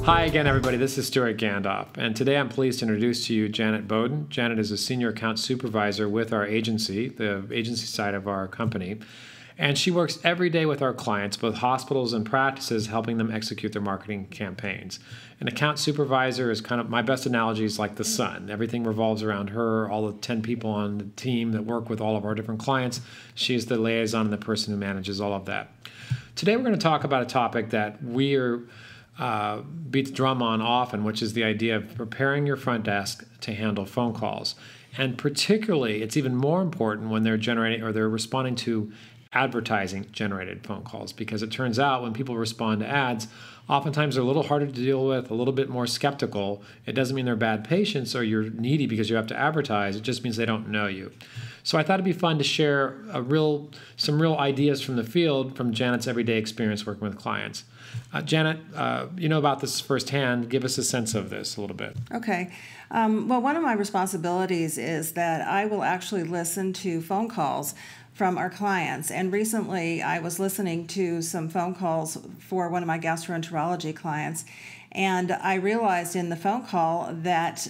Hi again, everybody. This is Stewart Gandolf, and today I'm pleased to introduce to you Janet Bowden. Janet is a senior account supervisor with our agency, the agency side of our company, and she works every day with our clients, both hospitals and practices, helping them execute their marketing campaigns. An account supervisor is kind of, my best analogy is like the sun. Everything revolves around her, all the 10 people on the team that work with all of our different clients. She is the liaison and the person who manages all of that. Today we're going to talk about a topic that we're beat the drum on often, which is the idea of preparing your front desk to handle phone calls. And particularly, it's even more important when they're generating or they're responding to advertising-generated phone calls, because it turns out when people respond to ads, oftentimes they're a little harder to deal with, a little bit more skeptical. It doesn't mean they're bad patients or you're needy because you have to advertise. It just means they don't know you. So I thought it'd be fun to share some real ideas from the field from Janet's everyday experience working with clients. Janet, you know about this firsthand. Give us a sense of this a little bit. Okay. Well, one of my responsibilities is that I will actually listen to phone calls from our clients. And recently I was listening to some phone calls for one of my gastroenterology clients, and I realized in the phone call that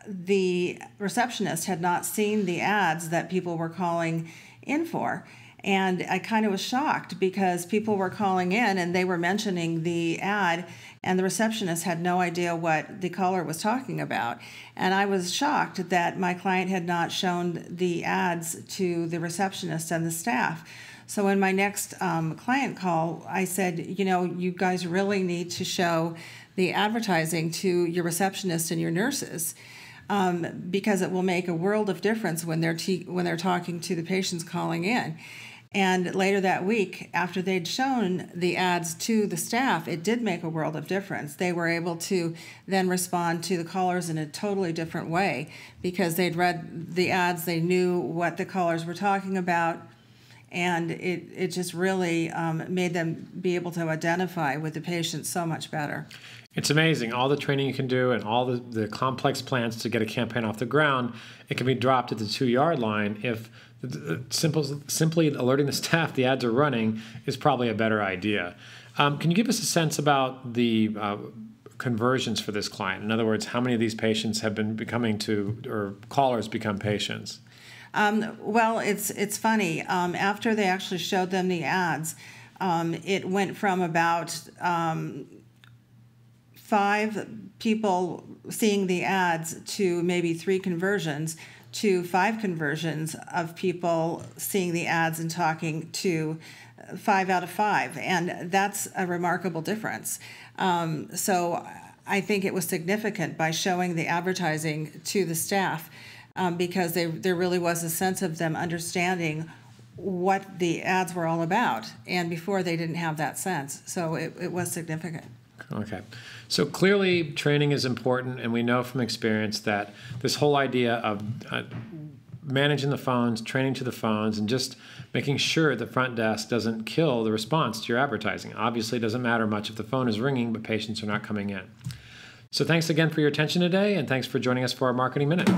the receptionist had not seen the ads that people were calling in for. And I kind of was shocked because people were calling in and they were mentioning the ad, and the receptionist had no idea what the caller was talking about. And I was shocked that my client had not shown the ads to the receptionist and the staff. So in my next client call, I said, you guys really need to show the advertising to your receptionist and your nurses. Because it will make a world of difference when they're talking to the patients calling in. And later that week, after they'd shown the ads to the staff, it did make a world of difference. They were able to then respond to the callers in a totally different way because they'd read the ads, they knew what the callers were talking about, and it just really made them be able to identify with the patient so much better. It's amazing. All the training you can do and all the complex plans to get a campaign off the ground, it can be dropped at the 2-yard line if simply alerting the staff the ads are running is probably a better idea. Can you give us a sense about the conversions for this client? In other words, how many of these patients have been or callers become patients? Well, it's funny. After they actually showed them the ads, it went from about 5 people seeing the ads to maybe 3 conversions to 5 conversions of people seeing the ads and talking to 5 out of 5. And that's a remarkable difference. So I think it was significant by showing the advertising to the staff because there really was a sense of them understanding what the ads were all about. And before they didn't have that sense. So it was significant. Okay. So clearly training is important, and we know from experience that this whole idea of managing the phones, training to the phones, and just making sure the front desk doesn't kill the response to your advertising. Obviously, it doesn't matter much if the phone is ringing, but patients are not coming in. So thanks again for your attention today, and thanks for joining us for our Marketing Minute.